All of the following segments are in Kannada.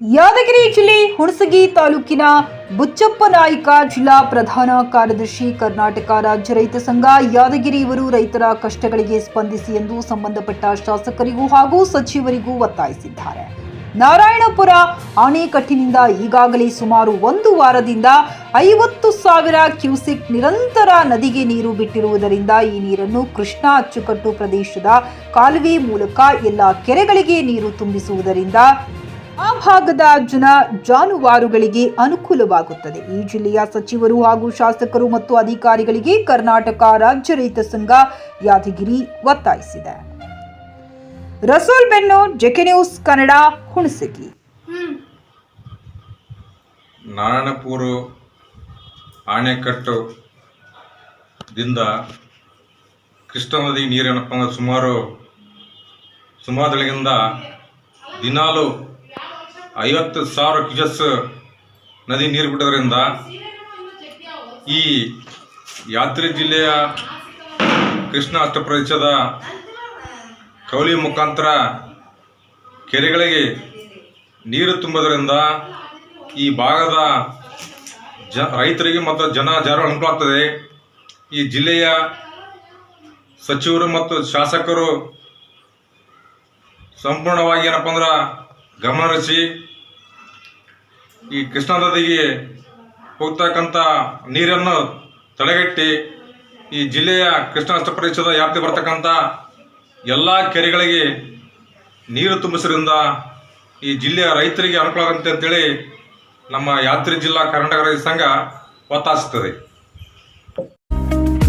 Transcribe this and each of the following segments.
ಯಾದಗಿರಿ ಜಿಲ್ಲೆ ಹುಣಸಗಿ ತಾಲೂಕಿನ ಬುಚ್ಚಪ್ಪನಾಯ್ಕ ಜಿಲ್ಲಾ ಪ್ರಧಾನ ಕಾರ್ಯದರ್ಶಿ ಕರ್ನಾಟಕ ರಾಜ್ಯ ರೈತ ಸಂಘ ಯಾದಗಿರಿ ಇವರು ರೈತರ ಕಷ್ಟಗಳಿಗೆ ಸ್ಪಂದಿಸಿ ಎಂದು ಸಂಬಂಧಪಟ್ಟ ಶಾಸಕರಿಗೂ ಹಾಗೂ ಸಚಿವರಿಗೂ ಒತ್ತಾಯಿಸಿದ್ದಾರೆ. ನಾರಾಯಣಪುರ ಅಣೆಕಟ್ಟಿನಿಂದ ಈಗಾಗಲೇ ಸುಮಾರು 1 ವಾರದಿಂದ 50,000 ಕ್ಯೂಸೆಕ್ ನಿರಂತರ ನದಿಗೆ ನೀರು ಬಿಟ್ಟಿರುವುದರಿಂದ ಈ ನೀರನ್ನು ಕೃಷ್ಣಾ ಅಚ್ಚುಕಟ್ಟು ಪ್ರದೇಶದ ಕಾಲುವೆ ಮೂಲಕ ಎಲ್ಲ ಕೆರೆಗಳಿಗೆ ನೀರು ತುಂಬಿಸುವುದರಿಂದ ಆ ಭಾಗದ ಜಾನುವಾರುಗಳಿಗೆ ಅನುಕೂಲವಾಗುತ್ತದೆ. ಈ ಜಿಲ್ಲೆಯ ಸಚಿವರು ಹಾಗೂ ಶಾಸಕರು ಮತ್ತು ಅಧಿಕಾರಿಗಳಿಗೆ ಕರ್ನಾಟಕ ರಾಜ್ಯ ರೈತ ಸಂಘ ಯಾದಗಿರಿ ಒತ್ತಾಯಿಸಿದೆ. ರಸೂಲ್ ಬೆನ್ನೂರ್, ಜೆಕೆ ನ್ಯೂಸ್ ಕನ್ನಡ, ಹುಣಸಗಿ. ನಾರಾಯಣಪುರ ಅಣೆಕಟ್ಟು ದಿಂದ ಕೃಷ್ಣಾ ನದಿ ನೀರೇನಪ್ಪ ಅಂದ್ರೆ ಸುಮಾರುಗಳಿಂದ ದಿನಾಲು 50,000 ಕ್ಯೂಸೆಕ್ಸ್ ನದಿ ನೀರು ಬಿಟ್ಟೋದ್ರಿಂದ ಈ ಯಾದಗಿರಿ ಜಿಲ್ಲೆಯ ಕೃಷ್ಣಾ ಅಷ್ಟಪ್ರದೇಶದ ಕೌಲಿ ಮುಖಾಂತರ ಕೆರೆಗಳಿಗೆ ನೀರು ತುಂಬೋದ್ರಿಂದ ಈ ಭಾಗದ ರೈತರಿಗೆ ಮತ್ತು ಜಾನುವಾರು ಅನುಕೂಲ ಆಗ್ತದೆ. ಈ ಜಿಲ್ಲೆಯ ಸಚಿವರು ಮತ್ತು ಶಾಸಕರು ಸಂಪೂರ್ಣವಾಗಿ ಏನಪ್ಪ ಅಂದ್ರೆ ಗಮನಹರಿಸಿ ಈ ಕೃಷ್ಣಾ ನದಿಗೆ ಹೋಗ್ತಕ್ಕಂಥ ನೀರನ್ನು ತಡೆಗಟ್ಟಿ ಈ ಜಿಲ್ಲೆಯ ಕೃಷ್ಣಾ ಅಷ್ಟಪ್ರದೇಶದ ವ್ಯಾಪ್ತಿ ಬರ್ತಕ್ಕಂಥ ಎಲ್ಲ ಕೆರೆಗಳಿಗೆ ನೀರು ತುಂಬಿಸೋದ್ರಿಂದ ಈ ಜಿಲ್ಲೆಯ ರೈತರಿಗೆ ಅನುಕೂಲ ಆಗುತ್ತೆ ಅಂತೇಳಿ ನಮ್ಮ ಯಾದಗಿರಿ ಜಿಲ್ಲಾ ಕರ್ನಾಟಕ ರೈತ ಸಂಘ ಒತ್ತಾಯಿಸುತ್ತದೆ.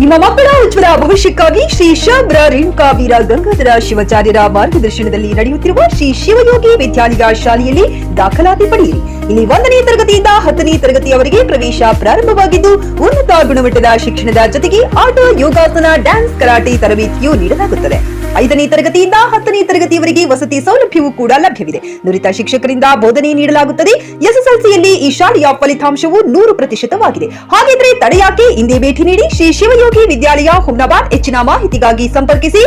ನಿಮ್ಮ ಮಕ್ಕಳ ಉಜ್ವಲ ಭವಿಷ್ಯಕ್ಕಾಗಿ ಶ್ರೀ ಶಬ್ರ ರೇಣುಕಾ ವೀರ ಗಂಗಾಧರ ಶಿವಾಚಾರ್ಯರ ಮಾರ್ಗದರ್ಶನದಲ್ಲಿ ನಡೆಯುತ್ತಿರುವ ಶ್ರೀ ಶಿವಯೋಗಿ ವಿದ್ಯಾಲಯ ಶಾಲೆಯಲ್ಲಿ ದಾಖಲಾತಿ ಪಡೆಯಿರಿ. ಇಲ್ಲಿ 1ನೇ ತರಗತಿಯಿಂದ 10ನೇ ತರಗತಿಯವರೆಗೆ ಪ್ರವೇಶ ಪ್ರಾರಂಭವಾಗಿದ್ದು ಉನ್ನತ ಗುಣಮಟ್ಟದ ಶಿಕ್ಷಣದ ಜೊತೆಗೆ ಆಟ, ಯೋಗಾಸನ, ಡ್ಯಾನ್ಸ್, ಕರಾಟೆ ತರಬೇತಿಯೂ ನೀಡಲಾಗುತ್ತದೆ. 5ನೇ ತರಗತಿಯಿಂದ 10ನೇ ತರಗತಿಯವರೆಗೆ ವಸತಿ ಸೌಲಭ್ಯವೂ ಕೂಡ ಲಭ್ಯವಿದೆ. ನುರಿತ ಶಿಕ್ಷಕರಿಂದ ಬೋಧನೆ ನೀಡಲಾಗುತ್ತದೆ. ಎಸ್ಎಸ್ಎಲ್ಸಿಯಲ್ಲಿ ಈ ಶಾಲೆಯ ಫಲಿತಾಂಶವು 100%ವಾಗಿದೆ. ಹಾಗಿದ್ರೆ ತಡೆಯಾಕೆ? ಇಂದೇ ಭೇಟಿ ನೀಡಿ ಶ್ರೀ ಶಿವಯೋಗಿ ವಿದ್ಯಾಲಯ, ಹುಮ್ನಾಬಾದ್. ಹೆಚ್ಚಿನ ಮಾಹಿತಿಗಾಗಿ ಸಂಪರ್ಕಿಸಿ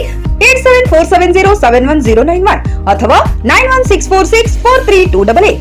8747071091 ಅಥವಾ 9164643288.